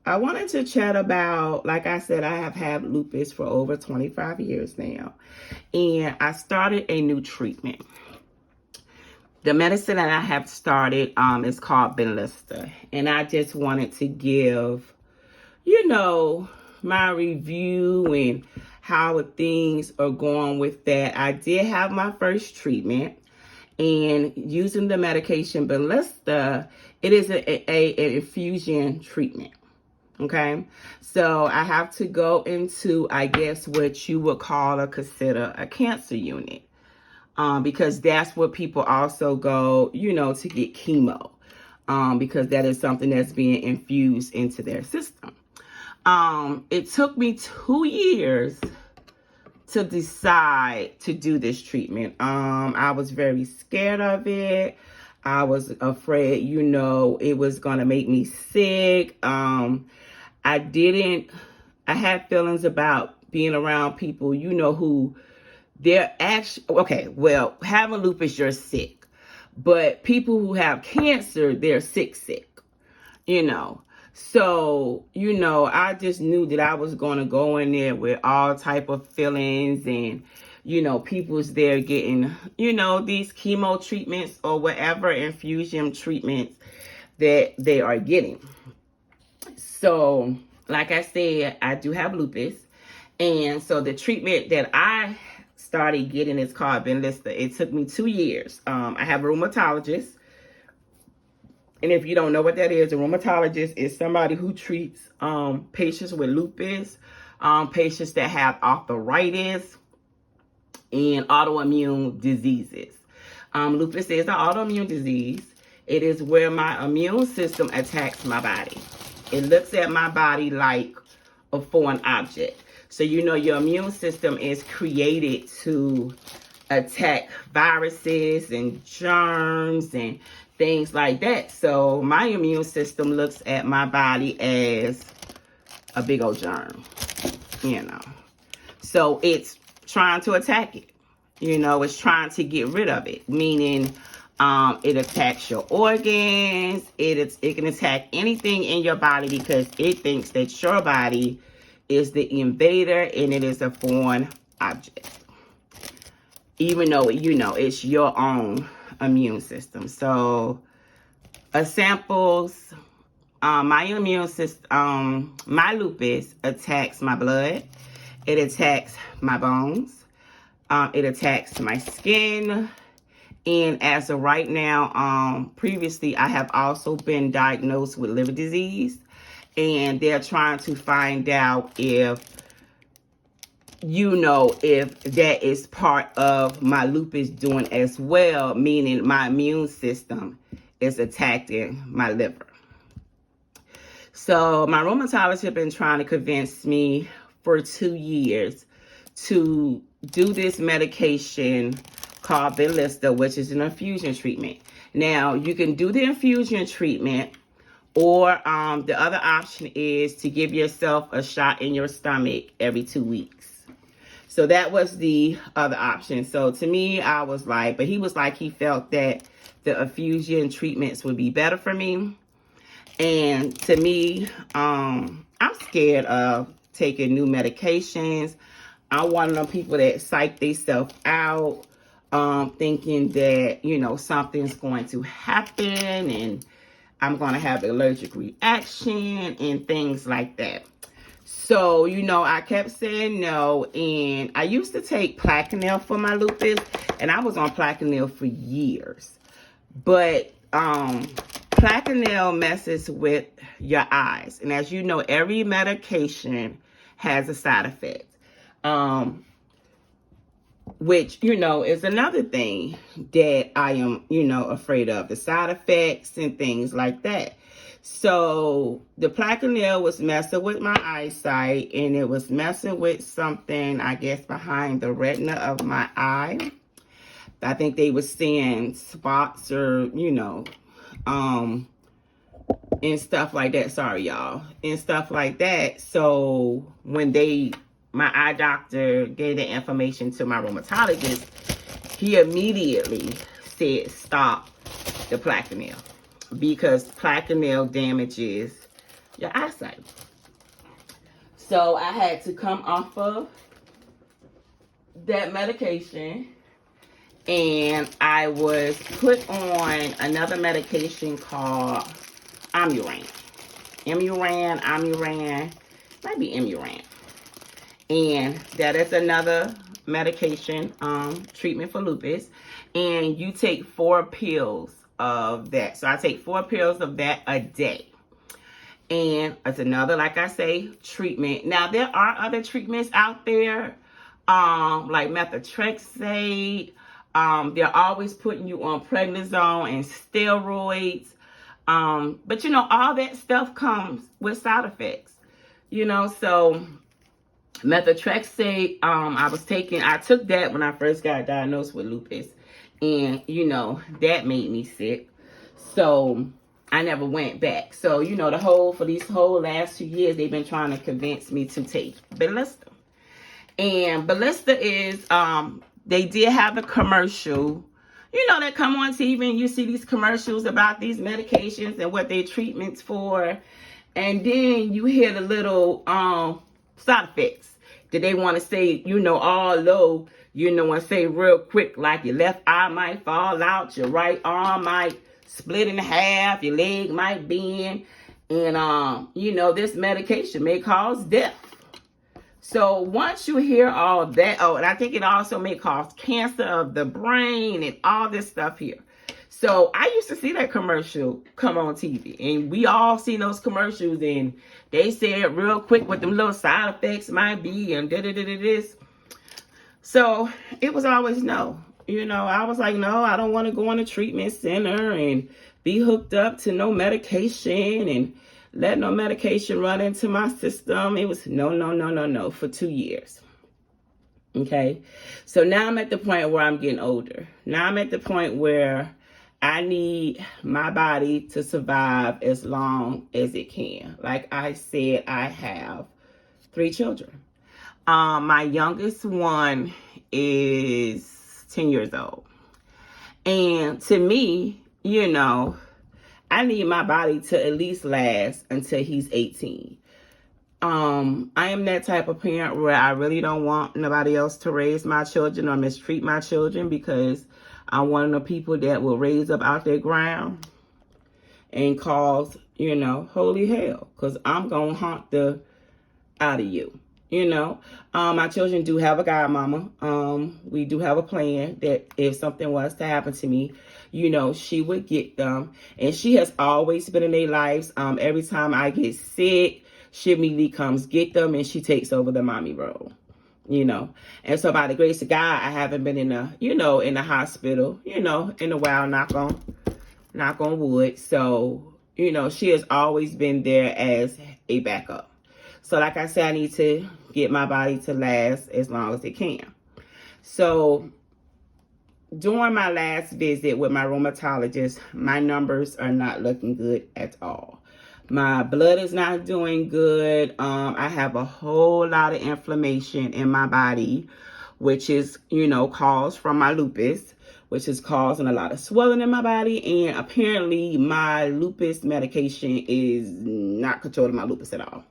I wanted to chat about, like I said, I have had lupus for over 25 years now, and I started a new treatment. The medicine that I have started is called Benlysta, and I just wanted to give, my review and how things are going with that. I did have my first treatment, and using the medication Benlysta, it is an infusion treatment. Okay, so I have to go into, I guess, what you would call or consider a cancer unit, because that's where people also go, to get chemo, because that is something that's being infused into their system. It took me 2 years to decide to do this treatment. I was very scared of it. I was afraid, it was going to make me sick. I had feelings about being around people, who they're actually, okay, well, having lupus, you're sick. But people who have cancer, they're sick. So, I just knew that I was going to go in there with all type of feelings, and, people's there getting, these chemo treatments or whatever infusion treatments that they are getting. So, like I said, I do have lupus. And so the treatment that I started getting is called Benlysta. It took me 2 years. I have a rheumatologist. And if you don't know what that is, a rheumatologist is somebody who treats patients with lupus, patients that have arthritis, and autoimmune diseases. Lupus is an autoimmune disease. It is where my immune system attacks my body. It looks at my body like a foreign object. So, your immune system is created to attack viruses and germs and things like that. So my immune system looks at my body as a big old germ, So it's trying to attack it. It's trying to get rid of it, meaning it attacks your organs. It can attack anything in your body because it thinks that your body is the invader and it is a foreign object. Even though, it's your own immune system. So, samples, my immune system, my lupus attacks my blood. It attacks my bones. It attacks my skin. And as of right now, previously, I have also been diagnosed with liver disease. And they're trying to find out if that is part of my lupus doing as well, meaning my immune system is attacking my liver. So my rheumatologist has been trying to convince me for 2 years to do this medication called Benlysta, which is an infusion treatment. Now, you can do the infusion treatment, or the other option is to give yourself a shot in your stomach every 2 weeks. So that was the other option. So to me, I was like, but he was like, he felt that the infusion treatments would be better for me. And to me, I'm scared of taking new medications. I'm one of them people that psych themselves out, thinking that, something's going to happen and I'm going to have an allergic reaction and things like that. So, I kept saying no, and I used to take Plaquenil for my lupus, and I was on Plaquenil for years. But Plaquenil messes with your eyes, and as you know, every medication has a side effect, which, is another thing that I am, afraid of, the side effects and things like that. So the Plaquenil was messing with my eyesight, and it was messing with something, I guess, behind the retina of my eye. I think they were seeing spots or, and stuff like that. Sorry, y'all. And stuff like that. So when my eye doctor gave the information to my rheumatologist, he immediately said, stop the Plaquenil. Because Plaquenil damages your eyesight. So I had to come off of that medication, and I was put on another medication called Amuran. Amuran, might be Amuran. And that is another medication, treatment for lupus. And you take 4 pills of that. So I take 4 pills of that a day. And it's another, like I say, treatment. Now, there are other treatments out there, like methotrexate. They're always putting you on prednisone and steroids. But, you know, all that stuff comes with side effects. You know, so methotrexate, I took that when I first got diagnosed with lupus. And, you know, that made me sick. So I never went back. So, you know, for these whole last 2 years, they've been trying to convince me to take Benlysta. And Benlysta is, they did have a commercial, you know, that come on TV, and you see these commercials about these medications and what their treatment's for. And then you hear the little side effects that they want to say, you know, all low, you know, and say real quick, like your left eye might fall out, your right arm might split in half, your leg might bend, and you know, this medication may cause death. So once you hear all that, and I think it also may cause cancer of the brain and all this stuff here. So I used to see that commercial come on TV, and we all seen those commercials, and they said real quick what them little side effects might be, and this. So it was always no. You know, I was like, no, I don't want to go on a treatment center and be hooked up to no medication and let no medication run into my system. It was no for 2 years. Okay. So now I'm at the point where I'm getting older. Now I'm at the point where I need my body to survive as long as it can. Like I said, I have 3 children. My youngest one is 10 years old. And to me, you know, I need my body to at least last until he's 18. I am that type of parent where I really don't want nobody else to raise my children or mistreat my children, because I'm one of the people that will raise up out their ground and cause, you know, holy hell, because I'm going to haunt the out of you. You know, my children do have a godmama. We do have a plan that if something was to happen to me, you know, she would get them. And she has always been in their lives. Every time I get sick, she immediately comes get them, and she takes over the mommy role, you know. And so by the grace of God, I haven't been in the hospital, you know, in a while, knock on wood. So, you know, she has always been there as a backup. So like I said, I need to get my body to last as long as it can. So during my last visit with my rheumatologist, my numbers are not looking good at all. My blood is not doing good. I have a whole lot of inflammation in my body, which is, you know, caused from my lupus, which is causing a lot of swelling in my body. And apparently my lupus medication is not controlling my lupus at all.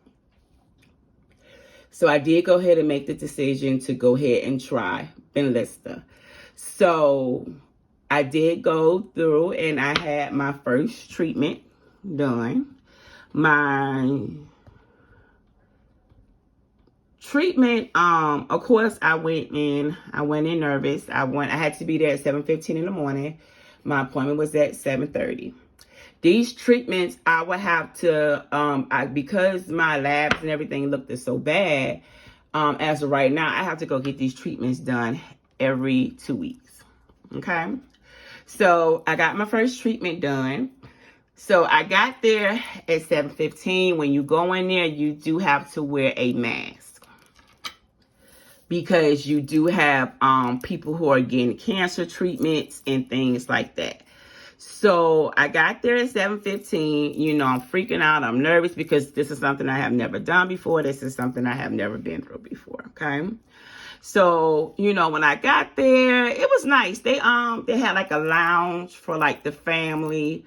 So I did go ahead and make the decision to go ahead and try Benlysta. So I did go through and I had my first treatment done. My treatment, of course, I went in nervous. I had to be there at 7:15 in the morning. My appointment was at 7:30. These treatments, I would have to, because my labs and everything looked so bad, as of right now, I have to go get these treatments done every 2 weeks. Okay? So I got my first treatment done. So I got there at 7:15. When you go in there, you do have to wear a mask, because you do have people who are getting cancer treatments and things like that. So I got there at 7:15. You know, I'm freaking out. I'm nervous because this is something I have never done before. This is something I have never been through before. Okay. So, you know, when I got there, it was nice. They had like a lounge for like the family.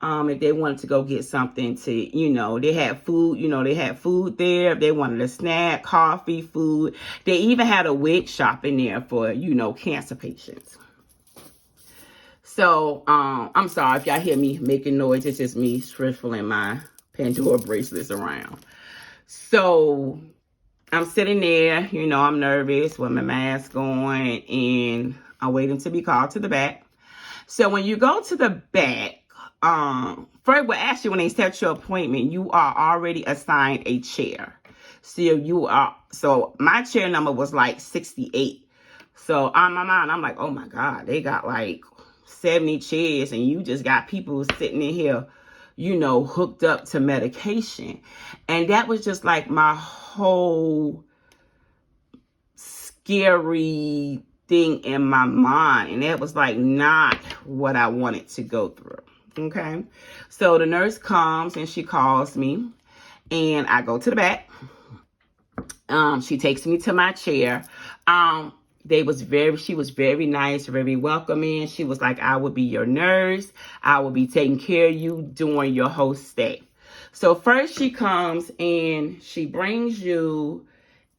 If they wanted to go get something to, they had food, they had food there. If they wanted a snack, coffee, food. They even had a wig shop in there for, cancer patients. So, I'm sorry if y'all hear me making noise. It's just me shuffling my Pandora bracelets around. So, I'm sitting there, I'm nervous with my mask on, and I'm waiting to be called to the back. So when you go to the back, first, well, actually, when they set your appointment, you are already assigned a chair. So my chair number was like 68. So on my mind, I'm like, oh my God, they got like 70 chairs, and you just got people sitting in here, hooked up to medication. And that was just like my whole scary thing in my mind. And that was like not what I wanted to go through. Okay. So the nurse comes and she calls me, and I go to the back. She takes me to my chair. She was very nice, very welcoming. She was like, I will be your nurse. I will be taking care of you during your whole stay. So first she comes and she brings you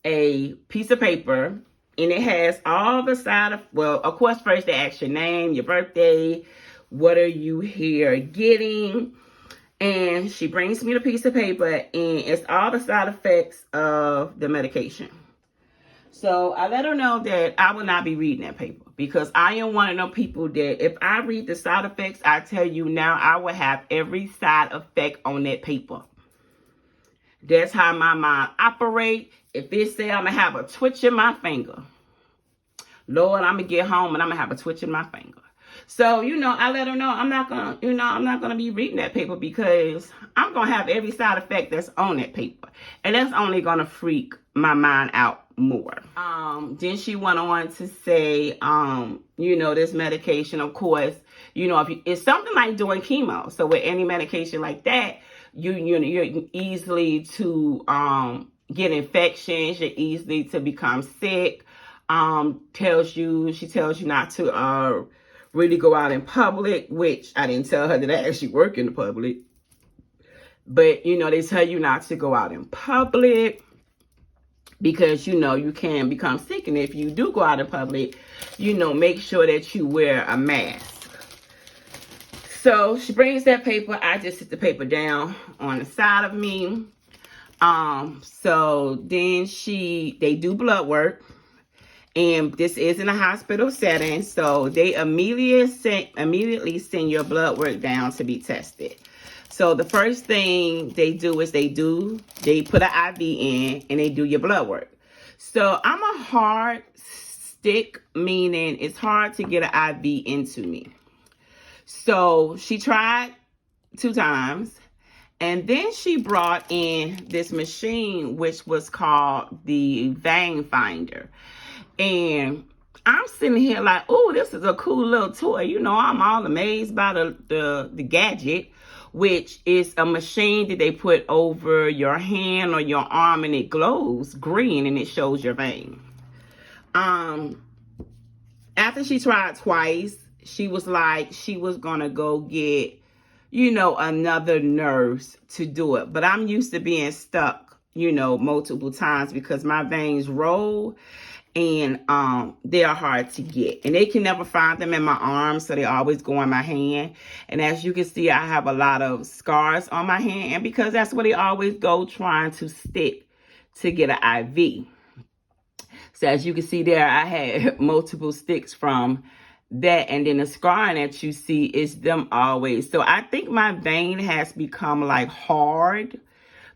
a piece of paper, and it has all the of course, first they ask your name, your birthday, what are you here getting? And she brings me the piece of paper, and it's all the side effects of the medication. So I let her know that I will not be reading that paper, because I am one of those people that if I read the side effects, I tell you now, I will have every side effect on that paper. That's how my mind operates. If it say I'm going to have a twitch in my finger, Lord, I'm going to get home and I'm going to have a twitch in my finger. So, I let her know I'm not going to be reading that paper, because I'm going to have every side effect that's on that paper. And that's only going to freak my mind out more. Then she went on to say, this medication, of course, it's something like doing chemo. So with any medication like that, you're easily to get infections. You're easily to become sick. She tells you not to really go out in public, which I didn't tell her that I actually work in the public. But, they tell you not to go out in public because, you can become sick. And if you do go out in public, make sure that you wear a mask. So she brings that paper. I just sit the paper down on the side of me. So then they do blood work. And this is in a hospital setting, so they immediately send your blood work down to be tested. So the first thing they do is they put an IV in and they do your blood work. So I'm a hard stick, meaning it's hard to get an IV into me. So she tried 2 times, and then she brought in this machine, which was called the vein finder. And I'm sitting here like, oh, this is a cool little toy. I'm all amazed by the gadget, which is a machine that they put over your hand or your arm, and it glows green and it shows your vein. After she tried twice, she was like, she was going to go get, another nurse to do it. But I'm used to being stuck, multiple times, because my veins roll. And they are hard to get, and they can never find them in my arms, so they always go in my hand. And as you can see, I have a lot of scars on my hand, and because that's where they always go, trying to stick to get an IV. So as you can see there, I had multiple sticks from that, and then the scarring that you see is them always. So I think my vein has become like hard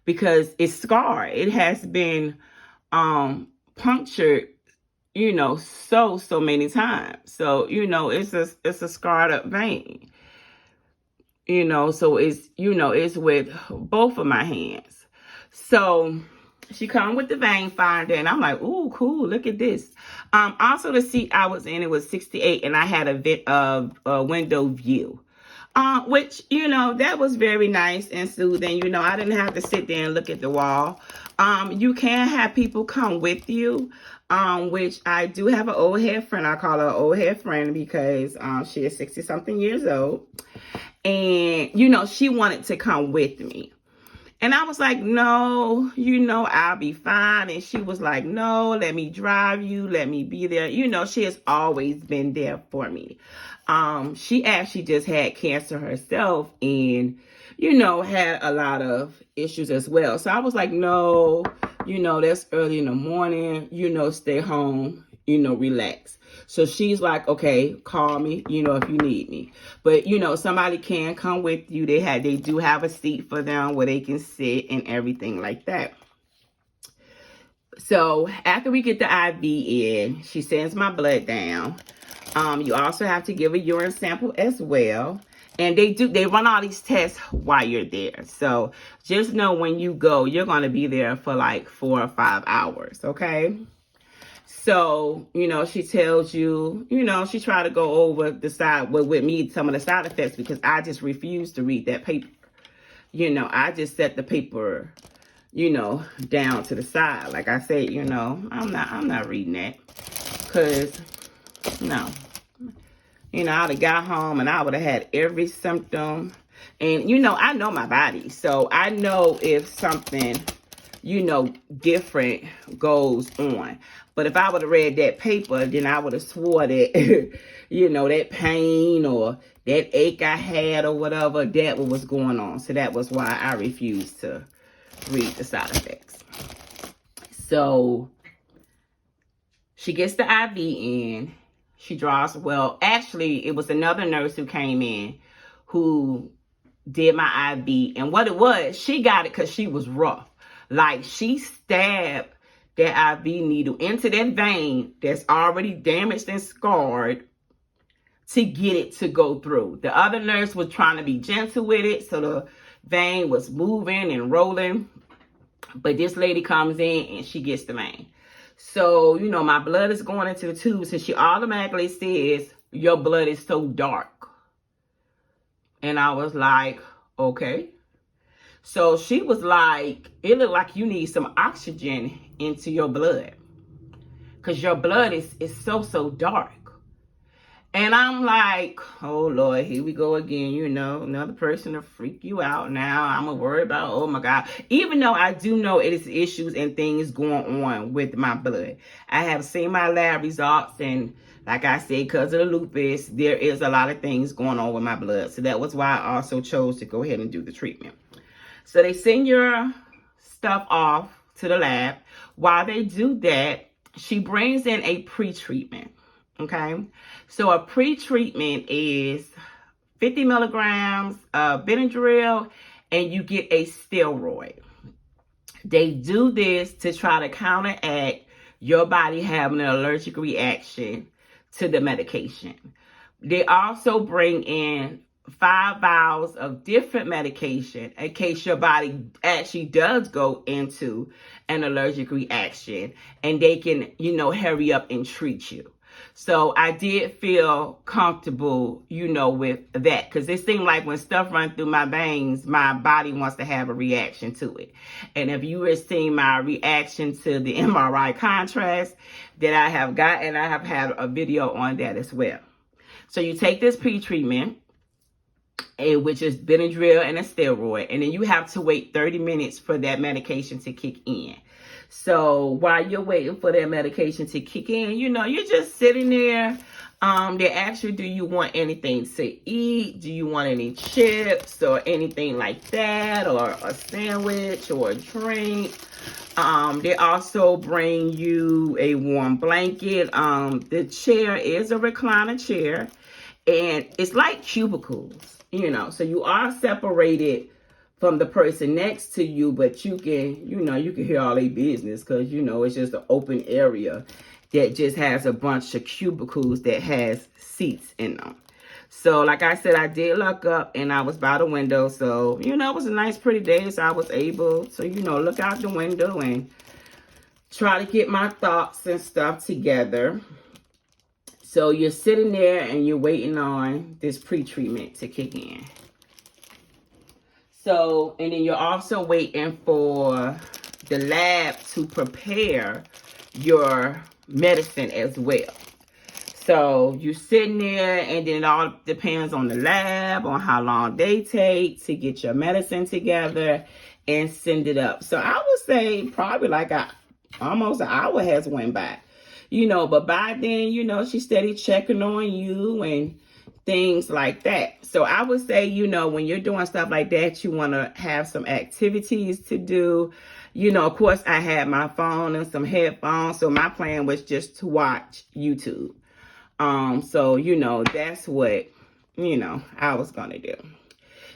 because it's scarred. It has been punctured, so many times. So, it's a scarred up vein, so it's with both of my hands. So she come with the vein finder, and I'm like, ooh, cool, look at this. Also the seat I was in, it was 68, and I had a window view. Which, that was very nice and soothing. I didn't have to sit there and look at the wall. You can have people come with you, which I do have an old head friend. I call her an old head friend because she is 60-something years old. And, you know, she wanted to come with me. And I was like, no, you know, I'll be fine. And she was like, no, let me drive you. Let me be there. You know, she has always been there for me. She actually just had cancer herself and, you know, had a lot of issues as well. So I was like, no, you know, that's early in the morning, you know, stay home, you know, relax. So she's like, okay, call me, you know, if you need me. But, you know, somebody can come with you. They do have a seat for them where they can sit and everything like that. So after we get the IV in, she sends my blood down. You also have to give a urine sample as well. And they run all these tests while you're there. So just know when you go, you're going to be there for like 4 or 5 hours, okay? So, you know, she tells you, you know, she tried to go over the side with me, some of the side effects, because I just refused to read that paper. You know, I just set the paper, you know, down to the side. Like I said, you know, I'm not reading that. Because, no. You know, I'd have got home and I would have had every symptom. And, you know, I know my body. So I know if something, you know, different goes on. But if I would have read that paper, then I would have swore that, you know, that pain or that ache I had or whatever, that was what's going on. So that was why I refused to read the side effects. So she gets the IV in. She draws, well, actually, it was another nurse who came in who did my IV. And what it was, she got it because she was rough. Like, she stabbed that IV needle into that vein that's already damaged and scarred to get it to go through. The other nurse was trying to be gentle with it, so the vein was moving and rolling. But this lady comes in and she gets the vein. So, you know, my blood is going into the tubes, and she automatically says, your blood is so dark. And I was like, okay. So she was like, it looked like you need some oxygen into your blood, because your blood is so dark. And I'm like, oh, Lord, here we go again. You know, another person to freak you out. Now I'm going to worry about, oh, my God. Even though I do know it is issues and things going on with my blood. I have seen my lab results. And like I said, because of the lupus, there is a lot of things going on with my blood. So that was why I also chose to go ahead and do the treatment. So they send your stuff off to the lab. While they do that, she brings in a pre-treatment. Okay, so a pre-treatment is 50 milligrams of Benadryl, and you get a steroid. They do this to try to counteract your body having an allergic reaction to the medication. They also bring in 5 vials of different medication in case your body actually does go into an allergic reaction, and they can, you know, hurry up and treat you. So I did feel comfortable, you know, with that, because it seemed like when stuff runs through my veins, my body wants to have a reaction to it. And if you were seeing my reaction to the MRI contrast that I have gotten, I have had a video on that as well. So you take this pre-treatment, which is Benadryl and a steroid, and then you have to wait 30 minutes for that medication to kick in. So while you're waiting for that medication to kick in, you know, you're just sitting there. They ask you, do you want anything to eat? Do you want any chips or anything like that, or a sandwich or a drink? They also bring you a warm blanket. The chair is a recliner chair, and it's like cubicles, you know, so you are separated from the person next to you, but you can, you know, you can hear all their business, because, you know, it's just an open area that just has a bunch of cubicles that has seats in them. So like I said, I did look up and I was by the window. So, you know, it was a nice, pretty day. So I was able to, you know, look out the window and try to get my thoughts and stuff together. So you're sitting there and you're waiting on this pre-treatment to kick in. So, and then you're also waiting for the lab to prepare your medicine as well. So you sitting there, and then it all depends on the lab, on how long they take to get your medicine together and send it up. So I would say probably like almost an hour has went by, but by then, she's steady checking on you and things like that. So I would say, when you're doing stuff like that, you want to have some activities to do. Of course, I had my phone and some headphones. So my plan was just to watch YouTube. So, that's what, I was going to do.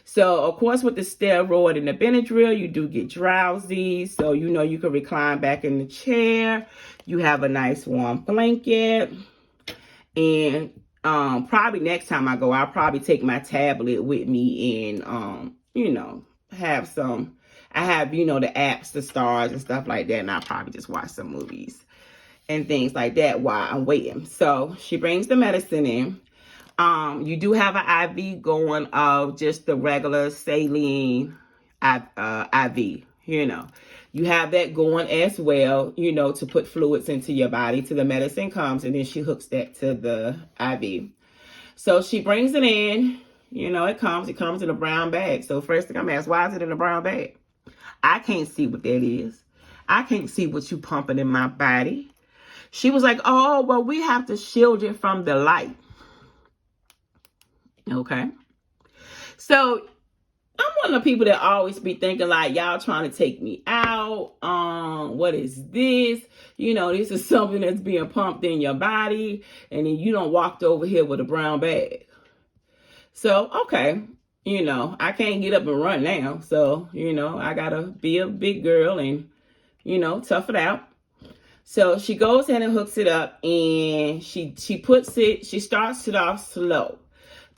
So, of course, with the steroid and the Benadryl, you do get drowsy. So, you can recline back in the chair. You have a nice warm blanket. And probably next time I go, I'll probably take my tablet with me and, have some. I have, the apps, the stars and stuff like that. And I'll probably just watch some movies and things like that while I'm waiting. So she brings the medicine in. You do have an IV going of just the regular saline IV, You have that going as well, to put fluids into your body till the medicine comes, and then she hooks that to the IV. So she brings it in, it comes in a brown bag. So first thing I'm asked, why is it in a brown bag? I can't see what that is. I can't see what you pumping in my body. She was like, oh, well, we have to shield it from the light. Okay. So I'm one of the people that always be thinking like, y'all trying to take me out. What is this? This is something that's being pumped in your body. And then you don't walked over here with a brown bag. So, okay. I can't get up and run now. So, I got to be a big girl and, tough it out. So she goes in and hooks it up, and she starts it off slow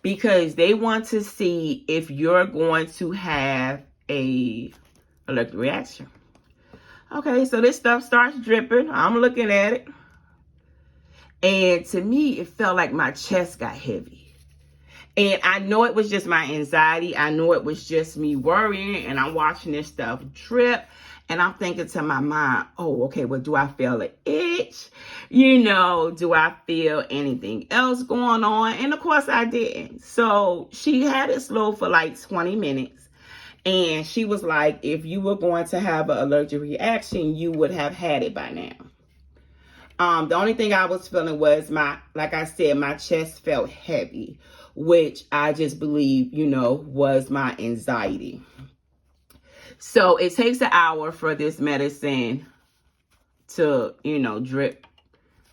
because they want to see if you're going to have a allergic reaction. Okay, so this stuff starts dripping. I'm looking at it. And to me, it felt like my chest got heavy. And I know it was just my anxiety. I know it was just me worrying, and I'm watching this stuff drip. And I'm thinking to my mind, oh, okay, well, do I feel an itch? Do I feel anything else going on? And of course I didn't. So she had it slow for like 20 minutes. And she was like, if you were going to have an allergic reaction, you would have had it by now. The only thing I was feeling was like I said, my chest felt heavy, which I just believe, was my anxiety. So it takes an hour for this medicine to, drip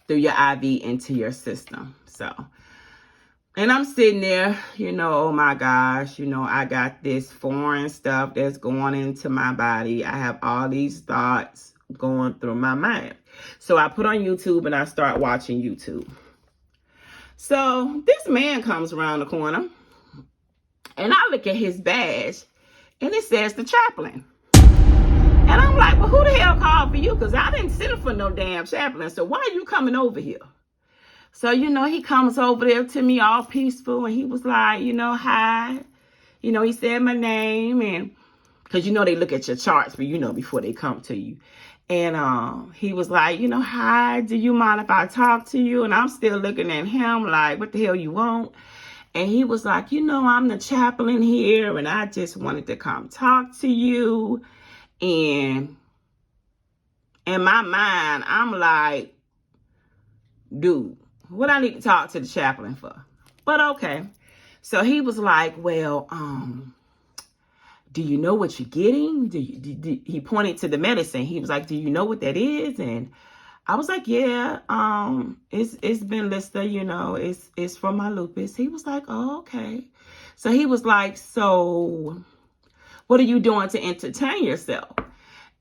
through your IV into your system. So, and I'm sitting there, oh my gosh, I got this foreign stuff that's going into my body. I have all these thoughts going through my mind. So I put on YouTube and I start watching YouTube. So this man comes around the corner and I look at his badge and it says the chaplain. And I'm like, well, who the hell called for you? Because I didn't send for no damn chaplain. So why are you coming over here? So, he comes over there to me all peaceful. And he was like, hi. He said my name. And because, they look at your charts, before they come to you. And he was like, hi, do you mind if I talk to you? And I'm still looking at him like, what the hell you want? And he was like, I'm the chaplain here, and I just wanted to come talk to you. And in my mind, I'm like, dude, what I need to talk to the chaplain for? But okay. So he was like, well, do you know what you're getting? He pointed to the medicine. He was like, do you know what that is? And I was like, yeah, it's Benlysta, it's for my lupus. He was like, oh, okay. So he was like, so what are you doing to entertain yourself?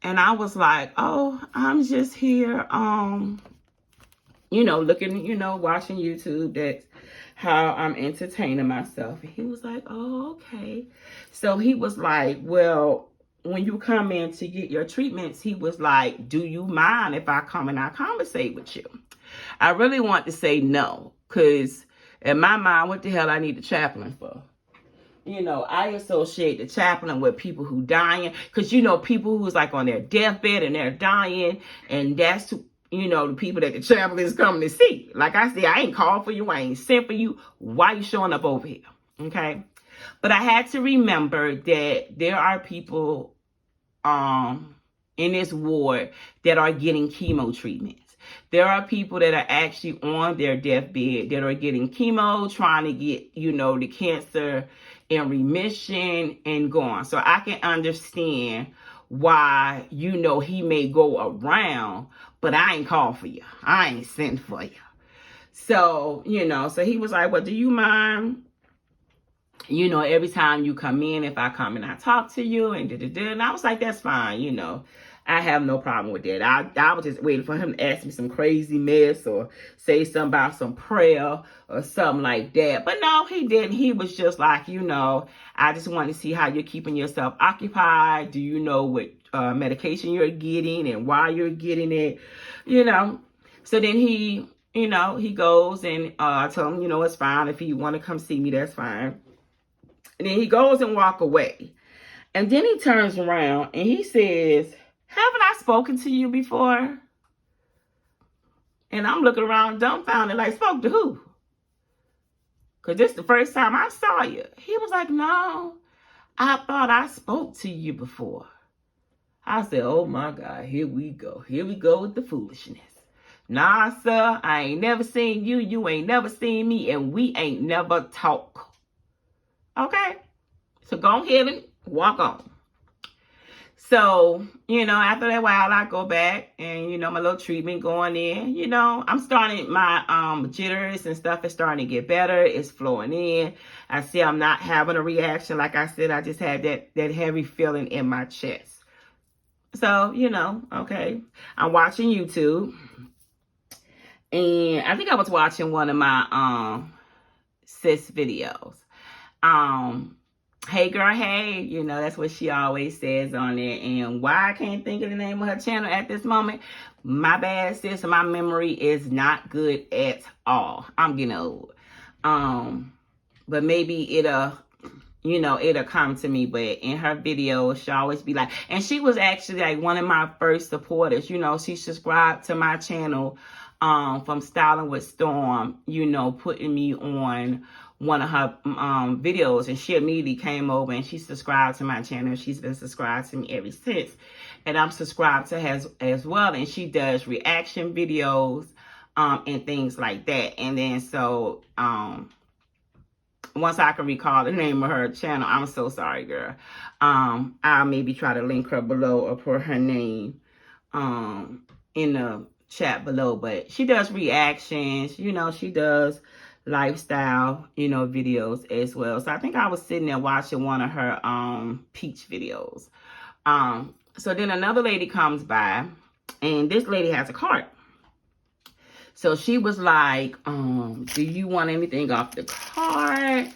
And I was like, oh, I'm just here, looking, watching YouTube. That's how I'm entertaining myself. And he was like, oh, okay. So he was like, well, when you come in to get your treatments, he was like, do you mind if I come and I conversate with you? I really want to say no, because in my mind, what the hell I need a chaplain for? I associate the chaplain with people who dying, because, people who's like on their deathbed and they're dying, and that's you know, the people that the chaplain's coming to see. Like I said, I ain't called for you. I ain't sent for you. Why you showing up over here? Okay. But I had to remember that there are people in this ward that are getting chemo treatments. There are people that are actually on their deathbed that are getting chemo, trying to get, you know, the cancer in remission and gone. So I can understand why, you know, he may go around, but I ain't called for you. I ain't sent for you. So, you know, so he was like, well, do you mind, you know, every time you come in, if I come and I talk to you and da-da-da. And I was like, that's fine, you know. I have no problem with that. I was just waiting for him to ask me some crazy mess or say something about some prayer or something like that. But no, he didn't. He was just like, you know, I just want to see how you're keeping yourself occupied. Do you know what medication you're getting and why you're getting it? You know. So then he, you know, he goes and I told him, you know, it's fine. If you want to come see me, that's fine. And then he goes and walk away. And then he turns around and he says, haven't I spoken to you before? And I'm looking around dumbfounded, like, spoke to who? Because this is the first time I saw you. He was like, no, I thought I spoke to you before. I said, oh my God, here we go. Here we go with the foolishness. Nah, sir, I ain't never seen you. You ain't never seen me. And we ain't never talked. Okay? So go ahead and walk on. So, you know, after that while, I go back and, you know, my little treatment going in. You know, I'm starting, my jitters and stuff is starting to get better. It's flowing in. I see I'm not having a reaction. Like I said, I just had that heavy feeling in my chest. So, you know, okay. I'm watching YouTube. And I think I was watching one of my sis videos. Hey girl, hey, you know, that's what she always says on it. And why I can't think of the name of her channel at this moment, my bad, sis. My memory is not good at all. I'm getting old. But maybe it'll, you know, it'll come to me. But in her video, she'll always be like, and she was actually like one of my first supporters. You know, she subscribed to my channel from Styling with Storm, you know, putting me on one of her videos, and she immediately came over and she subscribed to my channel. She's been subscribed to me ever since, and I'm subscribed to her as well. And she does reaction videos and things like that. And then so once I can recall the name of her channel, I'm so sorry, girl. I'll maybe try to link her below or put her name in the chat below. But she does reactions, you know, she does lifestyle, you know, videos as well. So I think I was sitting there watching one of her peach videos. So then another lady comes by, and this lady has a cart. So she was like, do you want anything off the cart?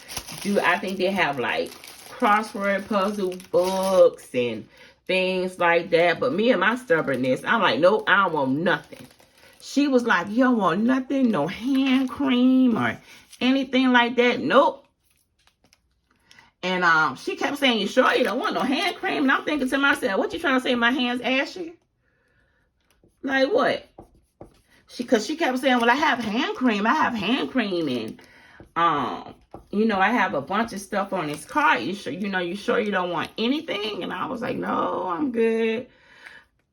I think they have like crossword puzzle books and things like that. But me and my stubbornness, I'm like, nope, I don't want nothing. She was like, you don't want nothing, no hand cream or anything like that. Nope. And she kept saying, you sure you don't want no hand cream? And I'm thinking to myself, what you trying to say, my hands ashy? Like what? Because she kept saying, well, I have hand cream. I have hand cream. And, you know, I have a bunch of stuff on this cart. You sure you don't want anything? And I was like, no, I'm good.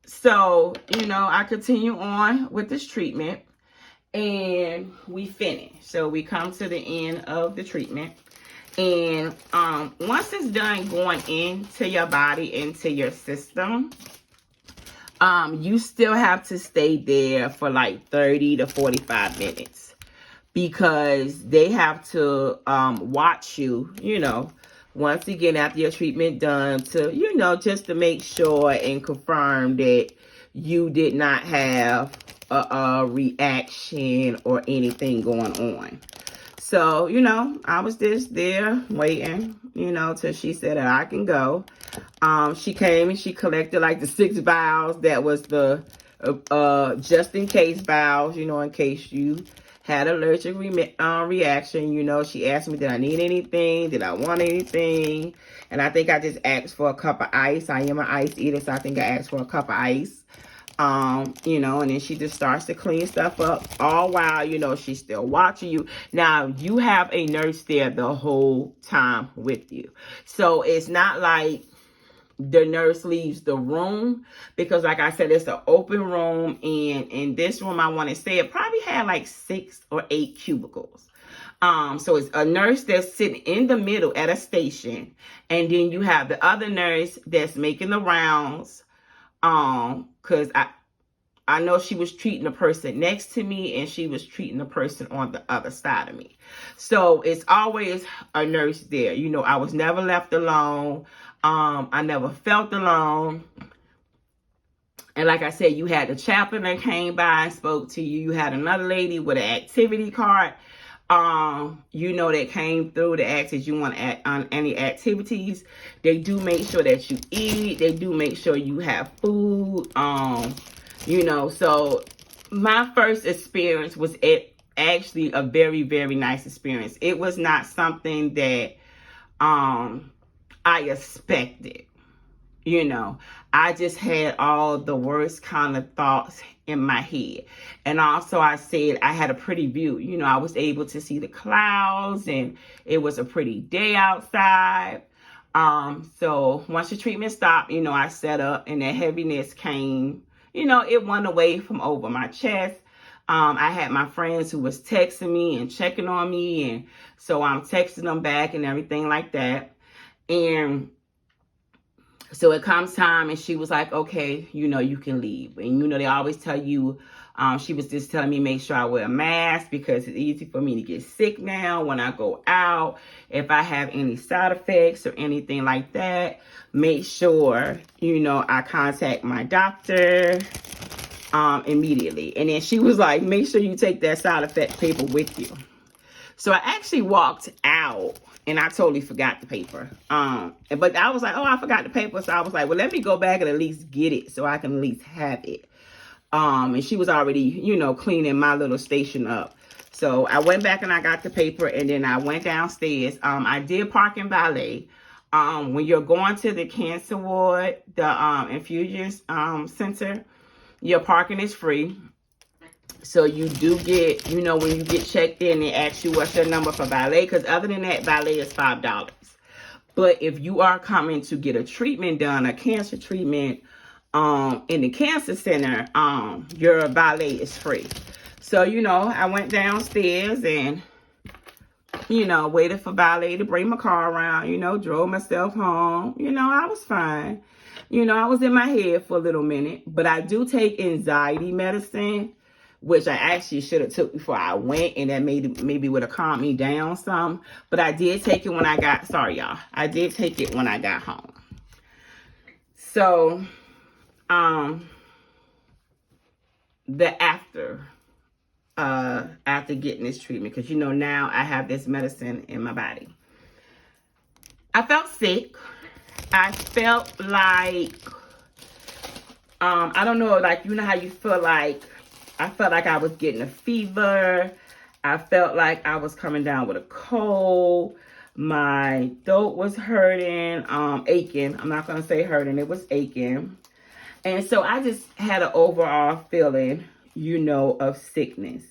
So, you know, I continue on with this treatment, and we finish. So we come to the end of the treatment. And once it's done going into your body, into your system, you still have to stay there for like 30 to 45 minutes because they have to watch you, you know, once again after your treatment done to, you know, just to make sure and confirm that you did not have a reaction or anything going on. So, you know, I was just there waiting, you know, till she said that I can go. She came and she collected like the 6 vials. That was the just in case vials, you know, in case you had allergic reaction. You know, she asked me, did I need anything? Did I want anything? And I think I just asked for a cup of ice. I am an ice eater, so I think I asked for a cup of ice. You know, and then she just starts to clean stuff up, all while, you know, she's still watching you. Now, you have a nurse there the whole time with you. So it's not like the nurse leaves the room, because like I said, it's an open room, and in this room, I want to say it probably had like 6 or 8 cubicles. So it's a nurse that's sitting in the middle at a station, and then you have the other nurse that's making the rounds. Because I know she was treating the person next to me, and she was treating the person on the other side of me. So it's always a nurse there. You know, I was never left alone. I never felt alone. And like I said, you had the chaplain that came by and spoke to you. You had another lady with an activity card, you know, that came through to ask if you want to add on any activities. They do make sure that you eat. They do make sure you have food. You know, so my first experience was actually a very, very nice experience. It was not something that I expected. You know, I just had all the worst kind of thoughts in my head. And also I said I had a pretty view. You know, I was able to see the clouds, and it was a pretty day outside. So once the treatment stopped, you know, I sat up, and that heaviness came, you know, it went away from over my chest. I had my friends who was texting me and checking on me, and so I'm texting them back and everything like that. And so it comes time, and she was like, okay, you know, you can leave. And, you know, they always tell you, she was just telling me, make sure I wear a mask, because it's easy for me to get sick now when I go out. If I have any side effects or anything like that, make sure, you know, I contact my doctor immediately. And then she was like, make sure you take that side effect paper with you. So I actually walked out, and I totally forgot the paper. But I was like, oh, I forgot the paper. So I was like, well, let me go back and at least get it so I can at least have it. And she was already, you know, cleaning my little station up. So I went back and I got the paper, and then I went downstairs. I did park in valet. When you're going to the cancer ward, the infusion center, your parking is free. So you do get, you know, when you get checked in, they ask you what's your number for valet, because other than that, valet is $5. But if you are coming to get a treatment done, a cancer treatment in the cancer center, your valet is free. So, you know, I went downstairs and, you know, waited for valet to bring my car around, you know, drove myself home. You know, I was fine. You know, I was in my head for a little minute, but I do take anxiety medicine, which I actually should have took before I went, and that maybe would have calmed me down some. But I did take it when I got, sorry y'all, I did take it when I got home. So, the after getting this treatment, because, you know, now I have this medicine in my body. I felt sick. I felt like, I don't know, like, you know how you feel like, I felt like I was getting a fever. I felt like I was coming down with a cold. My throat was hurting, aching. I'm not going to say hurting. It was aching. And so I just had an overall feeling, you know, of sickness,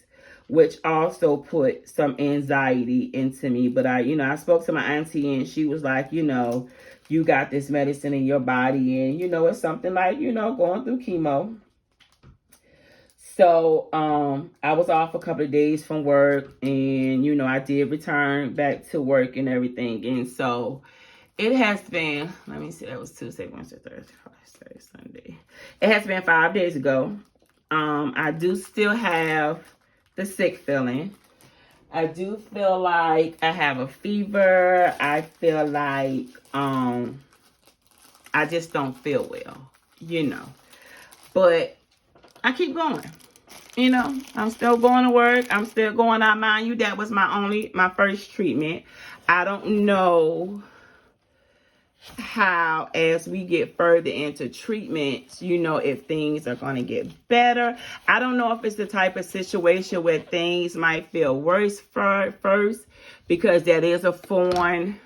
which also put some anxiety into me. But I spoke to my auntie, and she was like, you know, you got this medicine in your body, and, you know, it's something like, you know, going through chemo. So, I was off a couple of days from work, and, you know, I did return back to work and everything. And so it has been, let me see, that was Tuesday, Wednesday, Thursday, Friday, Saturday, Sunday. It has been 5 days ago. I do still have the sick feeling. I do feel like I have a fever. I feel like, I just don't feel well, you know, but I keep going. You know, I'm still going to work. I'm still going out. Mind you, that was my first treatment. I don't know how, as we get further into treatments, you know, if things are going to get better. I don't know if it's the type of situation where things might feel worse first, because that is a foreign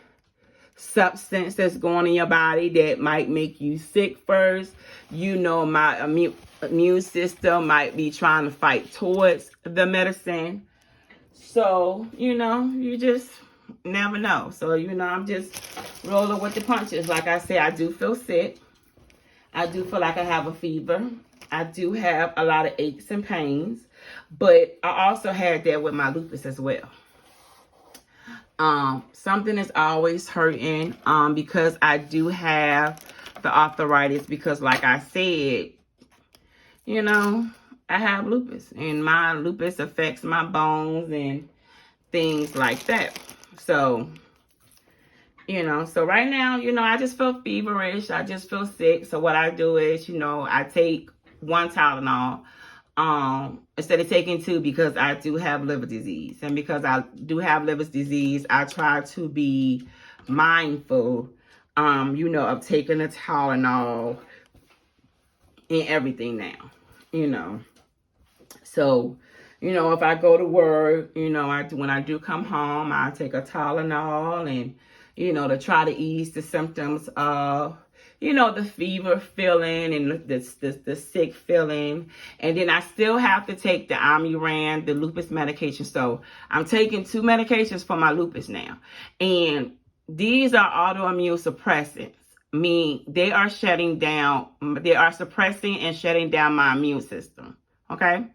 substance that's going in your body that might make you sick first. You know, my immune system might be trying to fight towards the medicine. So, you know, you just never know. So, you know, I'm just rolling with the punches. Like I said, I do feel sick. I do feel like I have a fever. I do have a lot of aches and pains. But I also had that with my lupus as well. Something is always hurting because I do have the arthritis, because like I said, you know, I have lupus, and my lupus affects my bones and things like that. So, you know, so right now, you know, I just feel feverish. I just feel sick. So what I do is, you know, I take one Tylenol instead of taking two, because I do have liver disease. And because I do have liver disease, I try to be mindful, you know, of taking a Tylenol and everything now, you know. So, you know, if I go to work, you know, when I do come home, I take a Tylenol, and, you know, to try to ease the symptoms of, you know, the fever feeling and the sick feeling. And then I still have to take the Amuran, the lupus medication. So I'm taking 2 medications for my lupus now. And these are autoimmune suppressants. They are suppressing and shutting down my immune system. Okay.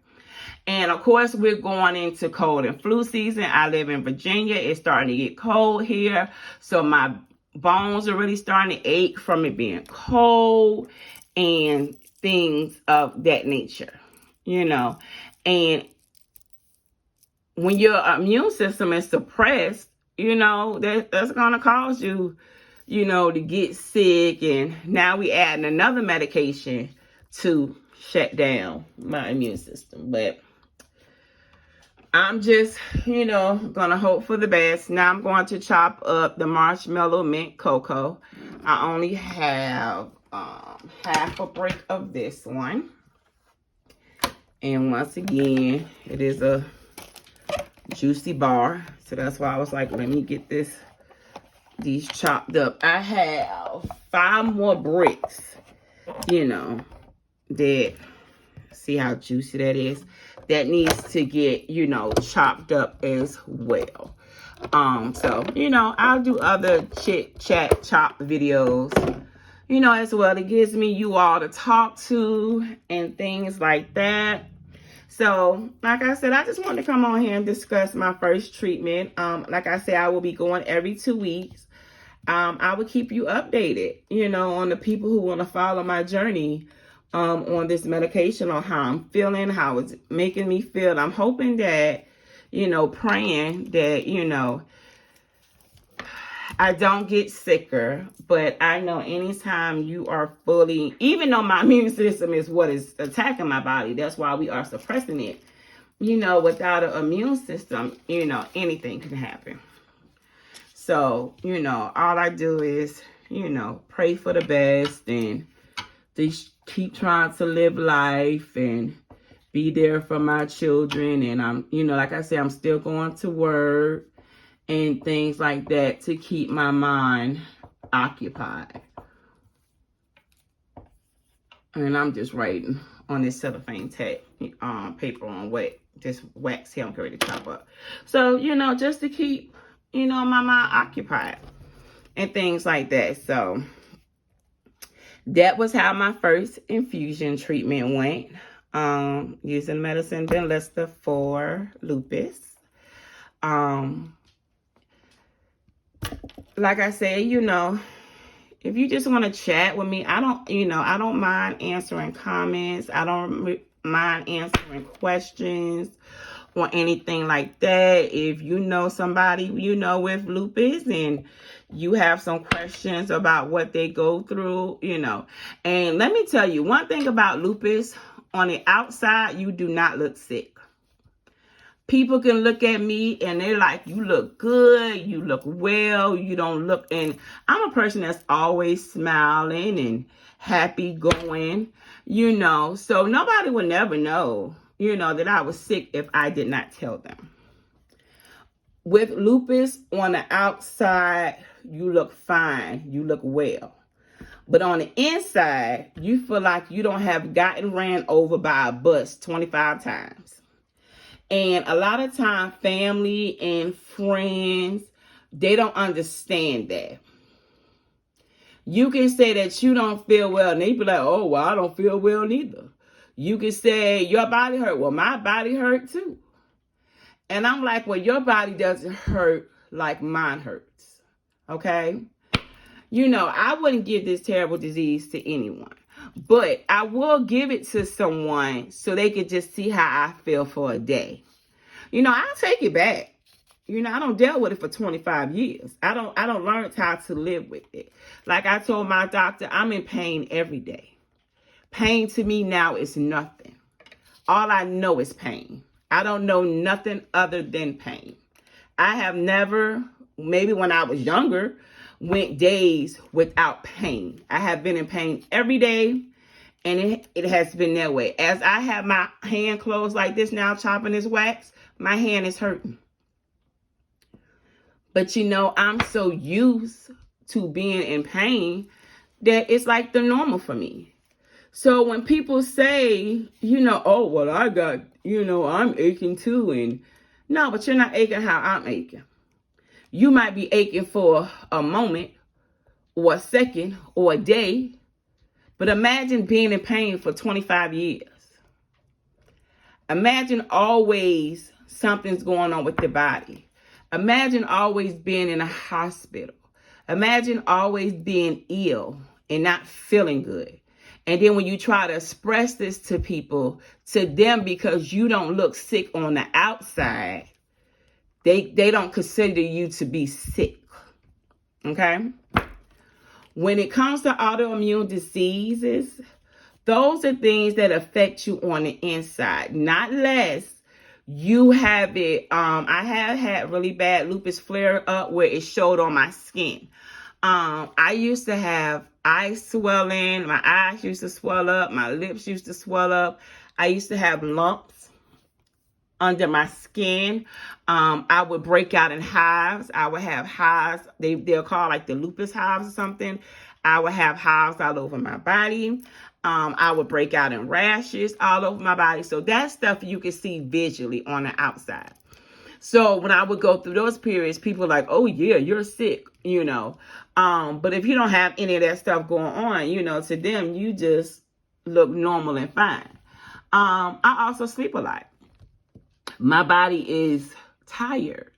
And of course, we're going into cold and flu season. I live in Virginia. It's starting to get cold here. So my bones are really starting to ache from it being cold and things of that nature, you know. And when your immune system is suppressed, you know, that's going to cause you, you know, to get sick. And now we adding another medication to shut down my immune system. But I'm just, you know, going to hope for the best. Now I'm going to chop up the marshmallow mint cocoa. I only have half a brick of this one. And once again, it is a juicy bar. So that's why I was like, let me get these chopped up. I have 5 more bricks, you know, that, see how juicy that is? That needs to get, you know, chopped up as well. So, you know, I'll do other chit chat chop videos, you know, as well. It gives me you all to talk to and things like that. So, like I said, I just wanted to come on here and discuss my first treatment. Like I said, I will be going every 2 weeks. I will keep you updated, you know, on the people who want to follow my journey on this medication, on how I'm feeling, how it's making me feel. I'm hoping that, you know, praying that, you know, I don't get sicker. But I know anytime you are fully, even though my immune system is what is attacking my body, that's why we are suppressing it. You know, without an immune system, you know, anything can happen. So, you know, all I do is, you know, pray for the best and just keep trying to live life and be there for my children. And I'm, you know, like I said, I'm still going to work and things like that to keep my mind occupied. And I'm just writing on this cellophane tape paper on this wax here I'm ready to chop up. So, you know, just to keep, you know, my mind occupied and things like that. So that was how my first infusion treatment went, using medicine Benlysta for lupus. Like I said, you know, if you just want to chat with me, I don't mind answering comments. I don't mind answering questions or anything like that. If you know somebody, you know, with lupus and you have some questions about what they go through, you know. And let me tell you one thing about lupus. On the outside, you do not look sick. People can look at me and they're like, you look good, you look well, you don't look, and I'm a person that's always smiling and happy going, you know, so nobody would never know, you know, that I was sick if I did not tell them. With lupus, on the outside, you look fine, you look well. But on the inside, you feel like you don't have gotten ran over by a bus 25 times. And a lot of time, family and friends, they don't understand that. You can say that you don't feel well, and they be like, oh, well, I don't feel well neither. You can say your body hurt. Well, my body hurt too. And I'm like, well, your body doesn't hurt like mine hurts. Okay? You know, I wouldn't give this terrible disease to anyone. But I will give it to someone so they could just see how I feel for a day. You know, I'll take it back. You know, I don't deal with it for 25 years. I don't learn how to live with it. Like I told my doctor, I'm in pain every day. Pain to me now is nothing. All I know is pain. I don't know nothing other than pain. I have never, maybe when I was younger, went days without pain. I have been in pain every day, and it has been that way. As I have my hand closed like this now, chopping this wax, my hand is hurting. But you know, I'm so used to being in pain that it's like the normal for me. So when people say, you know, oh, well, I got, you know, I'm aching too. And no, but you're not aching how I'm aching. You might be aching for a moment or a second or a day. But imagine being in pain for 25 years. Imagine always something's going on with your body. Imagine always being in a hospital. Imagine always being ill and not feeling good. And then when you try to express this to people, to them, because you don't look sick on the outside, they don't consider you to be sick. Okay? When it comes to autoimmune diseases, those are things that affect you on the inside, not less. You have it. I have had really bad lupus flare up where it showed on my skin. I used to have eye swelling. My eyes used to swell up. My lips used to swell up. I used to have lumps under my skin. I would break out in hives. I would have hives. They're called like the lupus hives or something. I would have hives all over my body. I would break out in rashes all over my body. So that stuff you can see visually on the outside. So when I would go through those periods, people were like, oh yeah, you're sick, you know. But if you don't have any of that stuff going on, you know, to them, you just look normal and fine. I also sleep a lot. My body is tired.